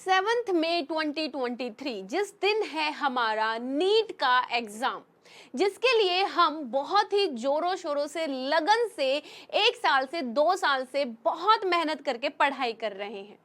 7 मई 2023 जिस दिन है हमारा नीट का एग्जाम, जिसके लिए हम बहुत ही जोरों शोरों से लगन से 1 साल से 2 साल से बहुत मेहनत करके पढ़ाई कर रहे हैं।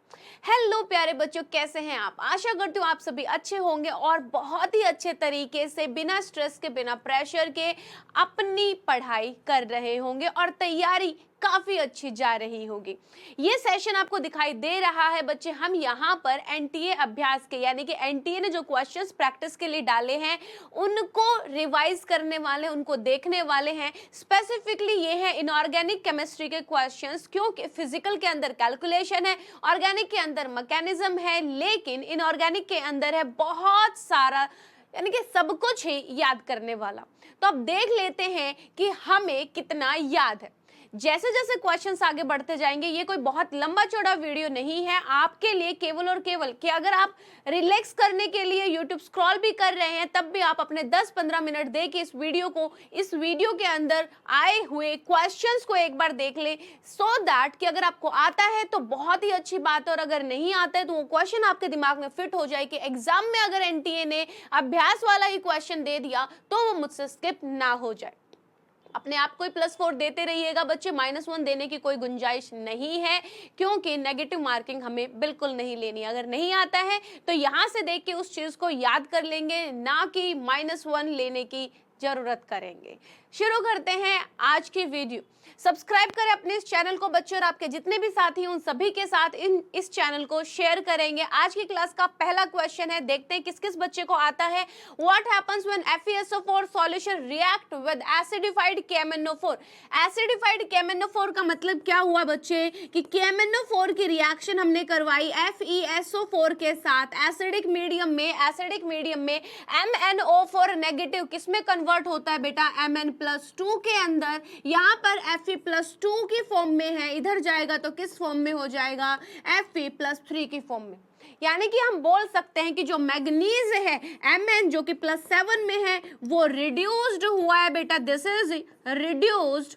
हेलो प्यारे बच्चों, कैसे हैं आप? आशा करती हूँ आप सभी अच्छे होंगे और बहुत ही अच्छे तरीके से बिना स्ट्रेस के बिना प्रेशर के अपनी पढ़ाई कर रहे होंगे और तैयारी काफी अच्छी जा रही होगी। ये सेशन आपको दिखाई दे रहा है बच्चे, हम यहाँ पर एनटीए अभ्यास के यानी कि एनटीए ने जो क्वेश्चंस प्रैक्टिस के लिए डाले हैं उनको रिवाइज करने वाले, उनको देखने वाले हैं। स्पेसिफिकली ये है इनऑर्गेनिक केमिस्ट्री के क्वेश्चंस, क्योंकि फिजिकल के अंदर कैलकुलेशन है, ऑर्गेनिक के अंदर मैकेनिज्म है, लेकिन इनऑर्गेनिक के अंदर है बहुत सारा यानी कि सब कुछ ही याद करने वाला। तो अब देख लेते हैं कि हमें कितना याद है। जैसे जैसे क्वेश्चंस आगे बढ़ते जाएंगे, ये कोई बहुत लंबा चौड़ा वीडियो नहीं है आपके लिए, केवल और केवल कि अगर आप रिलैक्स करने के लिए यूट्यूब स्क्रॉल भी कर रहे हैं तब भी आप अपने 10-15 मिनट दे के इस वीडियो के अंदर आए हुए क्वेश्चंस को एक बार देख ले, सो दैट कि अगर आपको आता है तो बहुत ही अच्छी बात है, और अगर नहीं आता है तो वो क्वेश्चन आपके दिमाग में फिट हो जाए कि एग्जाम में अगर एनटीए ने अभ्यास वाला ही क्वेश्चन दे दिया तो वो मुझसे स्किप ना हो जाए। अपने आप को ही +4 देते रहिएगा बच्चे, -1 देने की कोई गुंजाइश नहीं है, क्योंकि नेगेटिव मार्किंग हमें बिल्कुल नहीं लेनी। अगर नहीं आता है तो यहाँ से देख के उस चीज को याद कर लेंगे, ना कि -1 लेने की जरूरत करेंगे। शुरू करते हैं आज की वीडियो। सब्सक्राइब करें अपने इस चैनल को बच्चों, और आपके जितने भी साथी हैं उन सभी के साथ इस चैनल को शेयर करेंगे। आज की क्लास का पहला क्वेश्चन है, देखते हैं किस किस बच्चे को आता है। What happens when FeSO4 solution react with acidified KMnO4। Acidified KMnO4 का मतलब क्या हुआ बच्चे कि KMnO4 की रिएक्शन हमने करवाई FeSO4 के साथ एसिडिक मीडियम में MnO4 नेगेटिव किस में कन्वर्ट होता है बेटा, Mn+2 के अंदर। यहाँ पर Fe+2 की फॉर्म में है, इधर जाएगा तो किस फॉर्म में हो जाएगा, Fe+3 की फॉर्म में। यानी कि हम बोल सकते हैं कि जो मैग्नीज है Mn जो कि +7 में है वो रिड्यूस्ड हुआ है बेटा, this is reduced,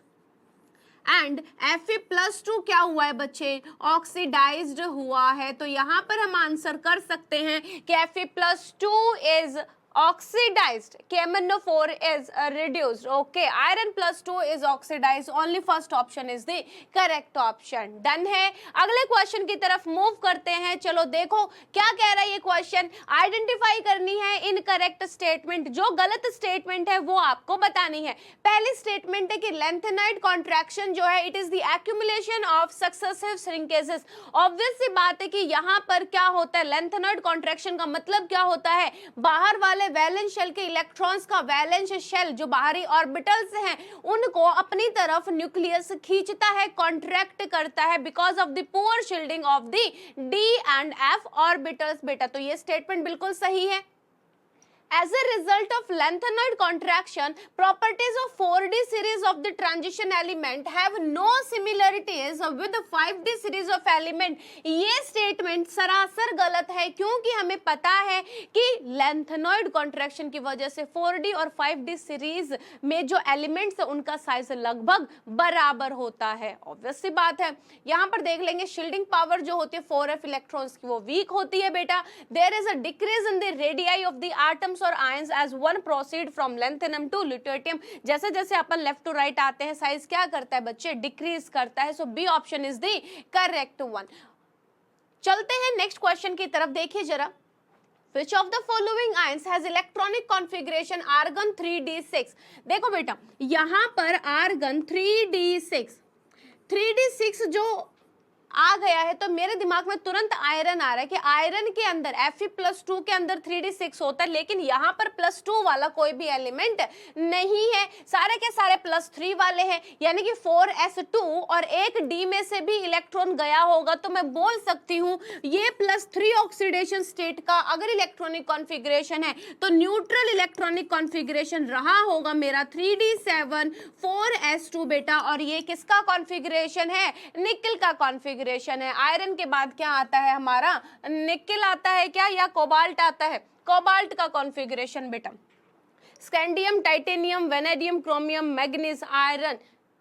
and Fe+2 क्या हुआ है बच्चे, ऑक्सीडाइज्ड हुआ है। तो यहाँ पर हम आंसर कर सकते हैं कि Fe+2 is oxidized, KMnO4 is reduced. Okay, Iron+2 is oxidized. Only first option is the correct option. Done है। अगले क्वेश्चन की तरफ मूव करते हैं। चलो देखो क्या कह रहा है ये क्वेश्चन। आइडेंटिफाई करनी है इनकरेक्ट स्टेटमेंट, जो गलत स्टेटमेंट है वो आपको बतानी है। पहली स्टेटमेंट है कि लेंथेनाइड कॉन्ट्रैक्शन जो है it is the accumulation of successive shrinkages. Obvious सी बात है कि यहाँ पर क्या होता है, लेंथेनाइड कॉन्ट्रैक्शन का मतलब क्या होता है, बाहर वाले वैलेंस शेल के इलेक्ट्रॉन्स का वैलेंस शेल जो बाहरी ऑर्बिटल्स हैं उनको अपनी तरफ न्यूक्लियस खींचता है, कॉन्ट्रैक्ट करता है because of the poor shielding of the D and F orbitals बेटा। तो ये स्टेटमेंट बिल्कुल सही है। As a result of lengthenoid contraction, properties of 4D series of the transition element have no similarities with the 5D series of element। ये statement सरासर गलत है, क्योंकि हमें पता है कि lengthenoid contraction की वजह से 4D और 5D सीरीज में जो एलिमेंट्स है उनका साइज लगभग बराबर होता है। ऑब्वियस सी बात है। यहाँ पर देख लेंगे शील्डिंग पावर जो होती है 4f इलेक्ट्रॉन्स की वो वीक होती है बेटा। There is a decrease in the radii of the atoms और ions as one proceed from lanthanum to lutetium. जैसे जैसे अपन लेफ्ट टू राइट आते हैं साइज क्या करता है बच्चे, डिक्रीज करता है। So B option is the correct one. चलते हैं नेक्स्ट क्वेश्चन की तरफ, देखिए जरा। Which of the following ions has electronic configuration argon 3d6। देखो बेटा यहां पर आर्गन 3d6 जो आ गया है तो मेरे दिमाग में तुरंत आयरन आ रहा है कि आयरन के अंदर Fe+2 के अंदर 3d6 होता है, लेकिन यहाँ पर +2 वाला कोई भी एलिमेंट नहीं है, सारे के सारे +3 वाले हैं, यानी कि 4s2 और एक D में से भी इलेक्ट्रॉन गया होगा। तो मैं बोल सकती हूँ ये +3 ऑक्सीडेशन स्टेट का अगर इलेक्ट्रॉनिक कॉन्फ़िगरेशन है तो न्यूट्रल इलेक्ट्रॉनिक कॉन्फ़िगरेशन रहा होगा मेरा 3d7 4s2 बेटा। और ये किसका कॉन्फ़िगरेशन है, निकल का कॉन्फ़िगरेशन है। आयरन के बाद क्या आता है हमारा, निकेल आता है क्या, या कोबाल्ट आता है, कोबाल्ट का कॉन्फ़िगरेशन बेटा। Scandium, titanium, vanadium, chromium, manganese, iron,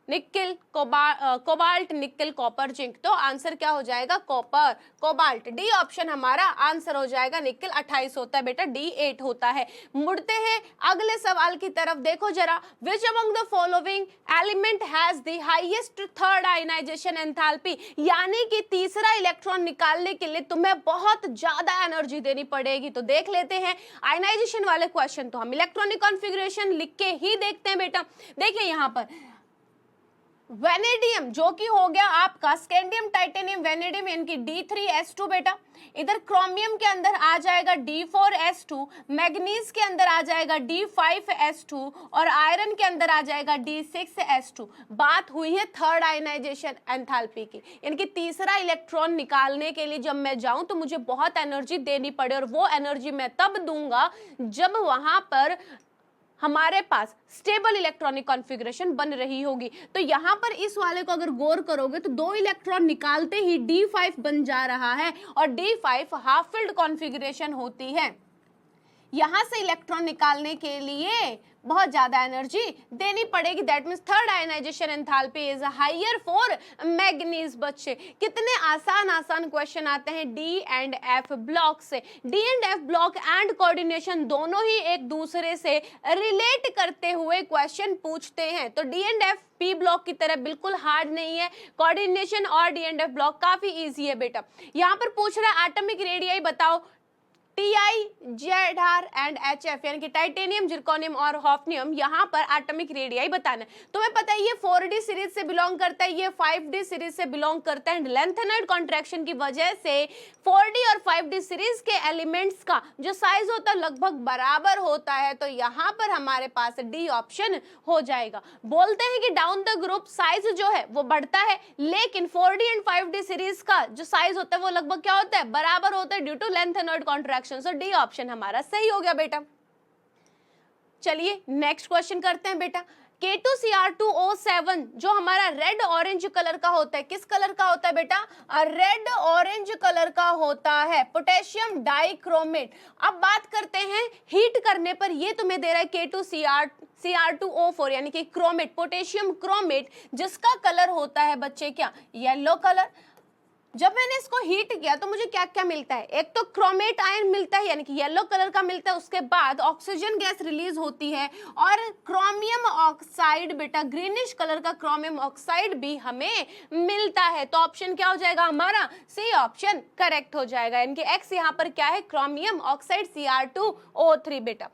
nickel, cobalt, nickel, copper, zinc. तो आंसर क्या हो जाएगा? Copper, cobalt. डी ऑप्शन हमारा आंसर हो जाएगा। निक्किल 28 होता है बेटा, डी 8 होता है। मुड़ते हैं अगले सवाल की तरफ, देखो जरा, which among the following element has the highest third ionization enthalpy, यानी कि तीसरा इलेक्ट्रॉन निकालने के लिए तुम्हें बहुत ज्यादा एनर्जी देनी पड़ेगी। तो देख लेते हैं आयनाइजेशन वाले क्वेश्चन, तो हम इलेक्ट्रॉनिक कॉन्फ़िगरेशन लिख के ही देखते हैं बेटा। देखिए यहाँ पर वेनेडियम जो कि हो गया आपका स्कैंडियम, टाइटेनियम, वेनेडियम यानी कि D3S2 बेटा। इधर क्रोमियम के अंदर आ जाएगा D4S2, मैग्नीज के अंदर आ जाएगा D5S2 और आयरन के अंदर आ जाएगा D6S2। बात हुई है थर्ड आयनाइजेशन एंथैल्पी की, यानी कि तीसरा इलेक्ट्रॉन निकालने के लिए जब मैं जाऊं तो मुझे बहुत एनर्जी देनी पड़े, और वो एनर्जी मैं तब दूंगा जब वहां पर हमारे पास स्टेबल इलेक्ट्रॉनिक कॉन्फ़िगरेशन बन रही होगी। तो यहाँ पर इस वाले को अगर गौर करोगे तो 2 इलेक्ट्रॉन निकालते ही D5 बन जा रहा है, और D5 हाफ फिल्ड कॉन्फ़िगरेशन होती है। यहां से इलेक्ट्रॉन निकालने के लिए बहुत ज्यादा एनर्जी देनी पड़ेगी। That means third ionization enthalpy is higher for manganese. बच्चे कितने आसान क्वेश्चन आते हैं डी एंड एफ ब्लॉक से। D and f block and coordination दोनों ही एक दूसरे से रिलेट करते हुए क्वेश्चन पूछते हैं। तो D and F P block की तरह बिल्कुल हार्ड नहीं है। कोऑर्डिनेशन और डी एंड एफ ब्लॉक काफी इजी है बेटा। यहाँ पर पूछ रहा है एटॉमिक रेडियाई बताओ, Ti, ZR एंड HF, यानी कि टाइटेनियम, जिरकोनियम और हॉफनियम। यहाँ पर एटॉमिक रेडियाई बताना है। तुम्हें पता है ये 4D सीरीज से बिलोंग करता है, ये 5D सीरीज से बिलोंग करता है। लेंथेनॉइड कॉन्ट्रैक्शन की वजह से 4D और 5D सीरीज के एलिमेंट्स का जो साइज होता है लगभग बराबर होता है। तो यहाँ पर हमारे पास डी ऑप्शन हो जाएगा। बोलते हैं कि डाउन द ग्रुप साइज जो है वो बढ़ता है, लेकिन 4D एंड 5D सीरीज का जो साइज होता है वो लगभग क्या होता है? बराबर होता है, due to lanthanoid contraction. So d option हमारा सही हो गया बेटा। चलिए नेक्स्ट क्वेश्चन करते हैं बेटा। K2Cr2O7 जो हमारा रेड ऑरेंज कलर का होता है, किस कलर का होता है बेटा? रेड ऑरेंज कलर का होता है, पोटेशियम डाइक्रोमेट। अब बात करते हैं हीट करने पर, ये तुम्हें दे रहा है K2Cr2O4 यानी कि क्रोमेट, पोटेशियम क्रोमेट, जिसका कलर होता है बच्चे क्या? Yellow colour. जब मैंने इसको हीट किया तो मुझे क्या क्या मिलता है? एक तो क्रोमेट आयन मिलता है यानी कि येलो कलर का मिलता है, उसके बाद ऑक्सीजन गैस रिलीज होती है और क्रोमियम ऑक्साइड बेटा, ग्रीनिश कलर का क्रोमियम ऑक्साइड भी हमें मिलता है। तो ऑप्शन क्या हो जाएगा हमारा? सी ऑप्शन करेक्ट हो जाएगा, यानी कि एक्स यहाँ पर क्या है? क्रोमियम ऑक्साइड Cr2O3 बेटा।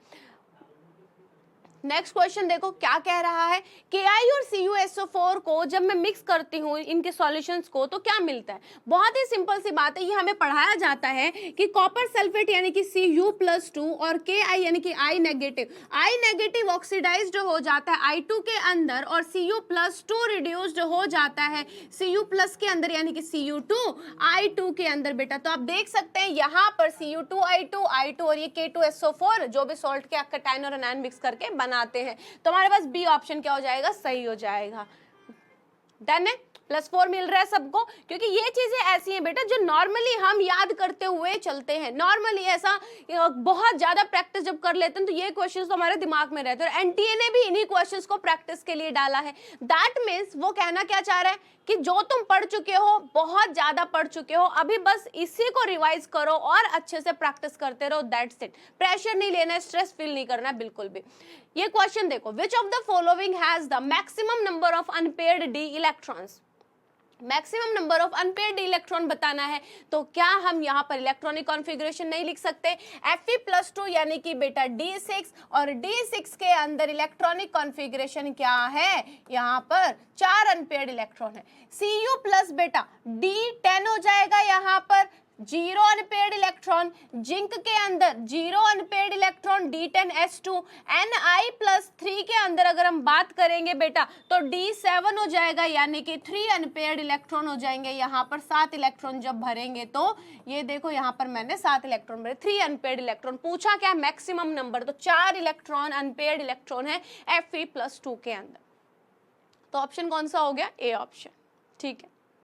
नेक्स्ट क्वेश्चन देखो क्या कह रहा है। Ki और CuSO4 को जब मैं मिक्स करती हूँ इनके सॉल्यूशंस को तो क्या मिलता है? बहुत ही सिंपल सी बात है, ये हमें पढ़ाया जाता है कि कॉपर सल्फेट यानी कि Cu+2 और Ki यानी कि I नेगेटिव ऑक्सीडाइज्ड हो जाता है I2 के अंदर, और Cu+2 रिड्यूस्ड हो जाता है Cu+ के अंदर यानी कि Cu2 I2 के अंदर बेटा। तो आप देख सकते हैं यहाँ पर Cu2 I2 और ये K2SO4 जो भी सॉल्ट के कैटायन और एनायन मिक्स करके बनाते हैं। तो हमारे पास बी ऑप्शन क्या हो जाएगा? सही हो जाएगा। डन है, +4 मिल रहा है सबको, क्योंकि ये चीजें ऐसी हैं बेटा जो नॉर्मली हम याद करते हुए चलते हैं। नॉर्मली ऐसा बहुत ज्यादा प्रैक्टिस जब कर लेते हैं तो ये क्वेश्चंस तो हमारे दिमाग में रहते हैं, और एनटीए ने भी इन्हीं क्वेश्चंस को प्रैक्टिस के लिए डाला है। दैट मीन्स वो कहना क्या चाह रहा है कि जो तुम पढ़ चुके हो, बहुत ज्यादा पढ़ चुके हो, अभी बस इसी को रिवाइज करो और अच्छे से प्रैक्टिस करते रहो। That's it. प्रेशर नहीं लेना है, स्ट्रेस फील नहीं करना है बिल्कुल भी। ये क्वेश्चन देखो, which of the following has the maximum number of unpaired D electrons? Maximum number of unpaired electron बताना है, तो क्या हम यहाँ पर इलेक्ट्रॉनिक कॉन्फ़िगरेशन नहीं लिख सकते? Fe+2 यानी कि बेटा D6, और D6 के अंदर इलेक्ट्रॉनिक कॉन्फ़िगरेशन क्या है? यहाँ पर 4 अनपेयर्ड इलेक्ट्रॉन है। Cu+ बेटा D10 हो जाएगा, यहाँ पर 0 अनपेयर्ड इलेक्ट्रॉन। जिंक के अंदर 0 अनपेयर्ड इलेक्ट्रॉन D10S2। Ni+3 के अंदर अगर हम बात करेंगे बेटा तो D7 हो जाएगा, यानी कि 3 अनपेयर्ड इलेक्ट्रॉन हो जाएंगे। यहाँ पर 7 इलेक्ट्रॉन जब भरेंगे तो ये देखो यहाँ पर मैंने 7 इलेक्ट्रॉन भरे, 3 अनपेयर्ड इलेक्ट्रॉन। पूछा क्या? मैक्सिमम नंबर, तो 4 इलेक्ट्रॉन अनपेयर्ड इलेक्ट्रॉन है Fe+2 के अंदर। तो ऑप्शन कौन सा हो गया? A option. ठीक है,